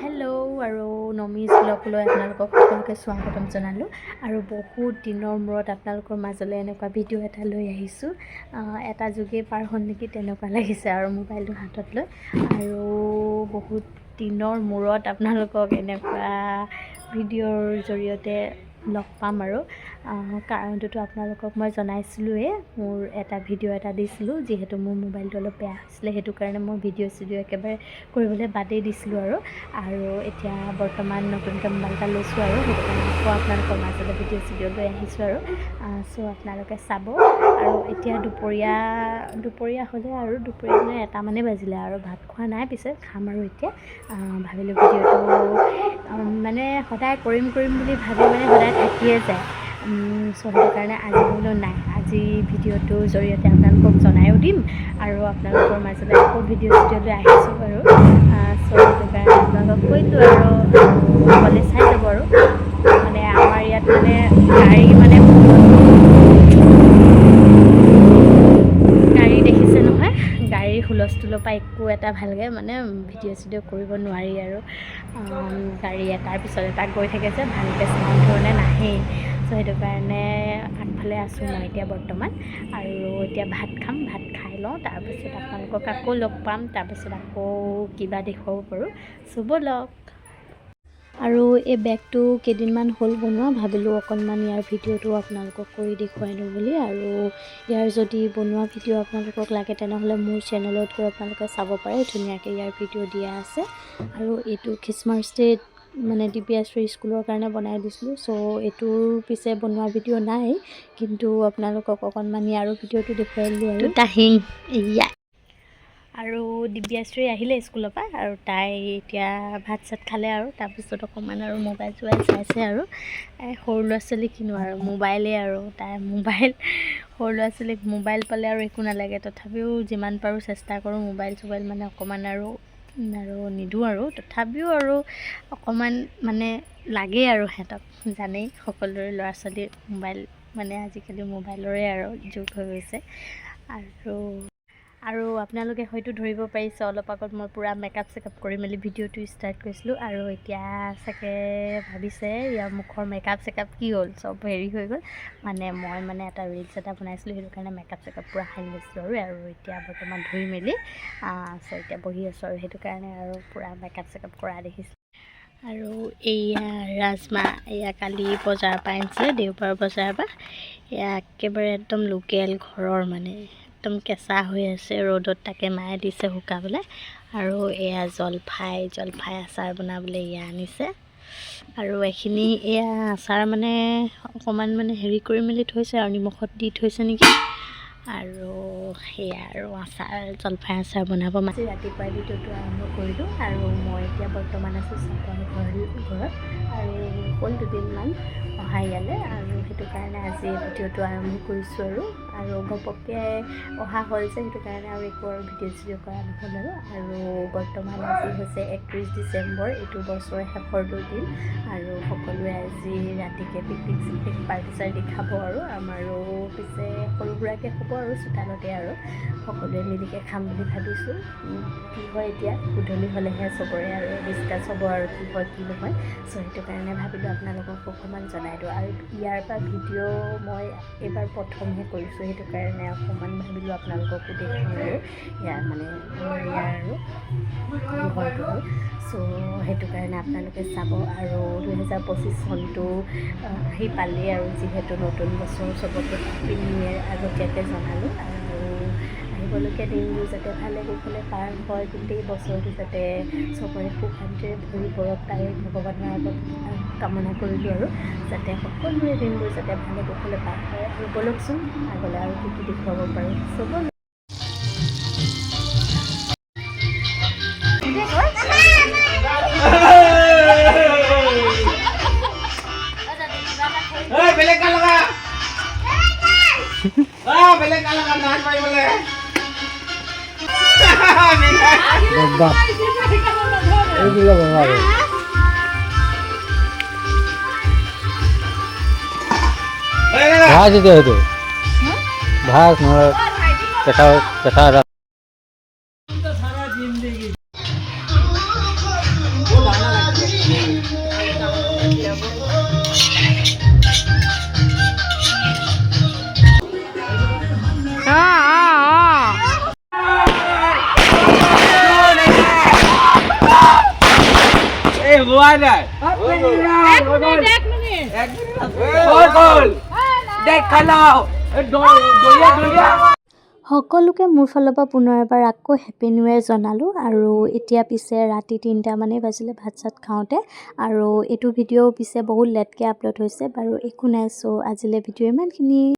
Hello' আৰু নমিজ ব্লগলৈ আপোনালোকক সকলোকে স্বাগতম জনালোঁ আৰু বহুত দিনৰ মূৰত আপোনালোকৰ মাজলৈ এনেকুৱা ভিডিঅ' এটা লৈ আহিছোঁ। এটা যুগেই পাৰ হ'ল নেকি তেনেকুৱা লাগিছে আৰু মোবাইলটো হাতত লৈ, আৰু বহুত দিনৰ মূৰত আপোনালোকক এনেকুৱা ভিডিঅ'ৰ জৰিয়তে লগ পাম আৰু কাৰণটোতো আপোনালোকক মই জনাইছিলোঁৱেই, মোৰ এটা ভিডিঅ' এটা দিছিলোঁ, যিহেতু মোৰ মোবাইলটো অলপ বেয়া হৈছিলে সেইটো কাৰণে মই ভিডিঅ' একেবাৰে কৰিবলৈ বাদেই দিছিলোঁ আৰু এতিয়া বৰ্তমান নতুনকৈ মোবাইল এটা লৈছোঁ আৰু সেইটো কাৰণে আকৌ আপোনালোকৰ মাজলৈ ভিডিঅ' লৈ আহিছোঁ আৰু চ' আপোনালোকে চাব। আৰু এতিয়া দুপৰীয়া হ'লে আৰু দুপৰীয়া মানে 1 মানে বাজিলে আৰু ভাত খোৱা নাই, পিছে খাম আৰু এতিয়া ভাবিলোঁ ভিডিঅ'টো মানে সদায় কৰিম বুলি ভাবি মানে সদায় থাকিয়ে যায়। চ' সেইটো কাৰণে আজি বোলো নাই, আজি ভিডিঅ'টোৰ জৰিয়তে আপোনালোকক জনায়ো দিম আৰু আপোনালোকৰ মাজলৈ আকৌ ভিডিঅ' লৈ আহিছোঁ বাৰু। চ' সেইটো কাৰণে আপোনালোকক কৈছোঁ আৰু গ'লে চাই যাব আৰু মানে আমাৰ ইয়াত মানে গাড়ী দেখিছে নহয়, গাড়ীৰ হুলস্থুলৰ পৰা একো এটা ভালকৈ মানে ভিডিঅ' কৰিব নোৱাৰি আৰু গাড়ী এটাৰ পিছত এটা গৈ থাকে যে ভালকৈ চাউণ্ড ধৰণে নাহেই। চ' সেইটো কাৰণে আগফালে আছোঁ মই এতিয়া বৰ্তমান, আৰু এতিয়া ভাত খাম, ভাত খাই লওঁ, তাৰপিছত আপোনালোকক আকৌ লগ পাম, তাৰপিছত আকৌ কিবা দেখুৱাব পাৰোঁ। চ' ব'লক। আৰু এই বেগটো কেইদিনমান হ'ল বনোৱা, ভাবিলোঁ অকণমান ইয়াৰ ভিডিঅ'টো আপোনালোকক কৰি দেখুৱাই দিওঁ বুলি। আৰু ইয়াৰ যদি বনোৱা ভিডিঅ' আপোনালোকক লাগে তেনেহ'লে মোৰ চেনেলত গৈ আপোনালোকে চাব পাৰে, ধুনীয়াকৈ ইয়াৰ ভিডিঅ' দিয়া আছে। আৰু এইটো খ্ৰীষ্টমাছ ডে'ত মানে দিব্যাশ্ৰী স্কুলৰ কাৰণে বনাই দিছিলোঁ। চ' এইটোৰ পিছে বনোৱা ভিডিঅ' নাই, কিন্তু আপোনালোকক অকণমান ইয়াৰো ভিডিঅ'টো দেখুৱাই দিলোঁ আৰু তাহিং এয়া। আৰু দিব্যাশ্ৰী আহিলে স্কুলৰ পৰা, আৰু তাই এতিয়া ভাত চাত খালে আৰু তাৰপিছত অকণমান আৰু মোবাইল চাইছে আৰু সৰু ল'ৰা ছোৱালী কিনো আৰু মোবাইলেই আৰু তাই সৰু ল'ৰা ছোৱালীক মোবাইল পালে আৰু একো নালাগে, তথাপিও যিমান পাৰোঁ চেষ্টা কৰোঁ মোবাইল মানে অকণমান আৰু নিদিওঁ আৰু তথাপিও আৰু অকণমান মানে লাগেই আৰু সিহঁতক, জানেই সকলোৰে ল'ৰা ছোৱালীৰ মোবাইল মানে আজিকালি মোবাইলৰে আৰু যুগ হৈ গৈছে। আৰু আপোনালোকে হয়তো ধৰিব পাৰিছে, অলপ আগত মই পূৰা মেকআপ চেকআপ কৰি মেলি ভিডিঅ'টো ষ্টাৰ্ট কৰিছিলোঁ, আৰু এতিয়া চাগে ভাবিছে ইয়াৰ মুখৰ মেকআপ চেকআপ কি হ'ল, চব হেৰি হৈ গ'ল। মই এটা ৰিলছ এটা বনাইছিলোঁ, সেইটো কাৰণে মেকআপ চেকআপ পূৰা সাৰি লৈছিলোঁ আৰু এতিয়া বৰ্তমান ধুই মেলি চ' এতিয়া বহি আছোঁ আৰু সেইটো কাৰণে আৰু পূৰা মেকআপ চেকআপ কৰা দেখিছোঁ। আৰু এয়া ৰাজমাহ, এয়া কালি বজাৰৰ পৰা আনিছিলে, দেওবাৰ বজাৰৰ পৰা, এয়া একেবাৰে একদম লোকেল ঘৰৰ একদম কেঁচা হৈ আছে ৰ'দত, তাকে মায়ে দিছে শুকাবলৈ। আৰু এয়া জলফাই আচাৰ বনাবলৈ এয়া আনিছে। আৰু এইখিনি এয়া আচাৰ অকণমান হেৰি কৰি মেলি থৈছে আৰু নিমখত দি থৈছে নেকি। আৰু সেয়া আৰু জলফাই আচাৰ বনাব ৰাতিপুৱাই ভিডিঅ'টো আৰম্ভ কৰিলোঁ। আৰু মই এতিয়া বৰ্তমান আছোঁ চাপৰ ঘৰত, আৰু হ'ল 2 দিনমান অহা ইয়ালৈ, আৰু সেইটো কাৰণে আজি ভিডিঅ'টো আৰম্ভ কৰিছোঁ আৰু ঘপককৈ অহা হ'ল যে সেইটো কাৰণে আৰু একো ভিডিঅ' কৰা নহ'ল আৰু বৰ্তমান আজি হৈছে 31 ডিচেম্বৰ, এইটো বছৰৰ শেষৰ 2 দিন, আৰু সকলোৱে আজি ৰাতিকৈ পিকনিক পাৰ্টি চাৰ্টি খাব আৰু আমাৰো পিছে সৰু সুৰাকৈ হ'ব আৰু চোতালতে আৰু সকলোৱে মিলিকৈ খাম বুলি ভাবিছোঁ। কি হয় এতিয়া গধূলি হ'লেহে চবৰে আৰু ডিছকাছ হ'ব আৰু কি হয় কি নহয়। চ' সেইটো কাৰণে ভাবিলোঁ আপোনালোকক অকণমান জনাই দিওঁ, আৰু ইয়াৰ পৰা ভিডিঅ' মই এইবাৰ প্ৰথমহে কৰিছোঁ, সেইটো কাৰণে অকণমান ভাবিলোঁ আপোনালোককো দেখুৱাওঁ আৰু ইয়াৰ ঘৰটো। চ' সেইটো কাৰণে আপোনালোকে চাব। আৰু 2025 চনটো আহি পালেই, আৰু যিহেতু নতুন বছৰ চবকে হেপী নিউ ইয়েৰ আগতীয়াকৈ জনালোঁ, আৰু আহিবলগীয়া দিনবোৰ যাতে ভালে কুশলে পাৰ হয়, গোটেই বছৰটো যাতে চবৰে সুখ শান্তিৰে ভৰি পৰক, তাৰে ভগৱানৰ আগত কামনা কৰিলোঁ, আৰু যাতে সকলোৰে দিনবোৰ যাতে ভালে কুশলে পাৰ হয়। আৰু ব'লকচোন আগলৈ আৰু কি দেখুৱাব পাৰোঁ চব। ভাজ এতিয়া সেইটো ভাজ নহয় কেঁচা হোৱা নাই সকলোকে মোৰ ফালৰ পৰা পুনৰ এবাৰ আকৌ হেপী নিউ ইয়েৰ জনালোঁ। আৰু এতিয়া পিছে ৰাতি 3টা মানেই বাজিলে ভাত চাত খাওঁতে। আৰু এইটো ভিডিঅ' পিছে বহুত লেটকৈ আপলোড হৈছে বাৰু, একো নাই। চ' আজিলৈ ভিডিঅ' ইমানখিনি।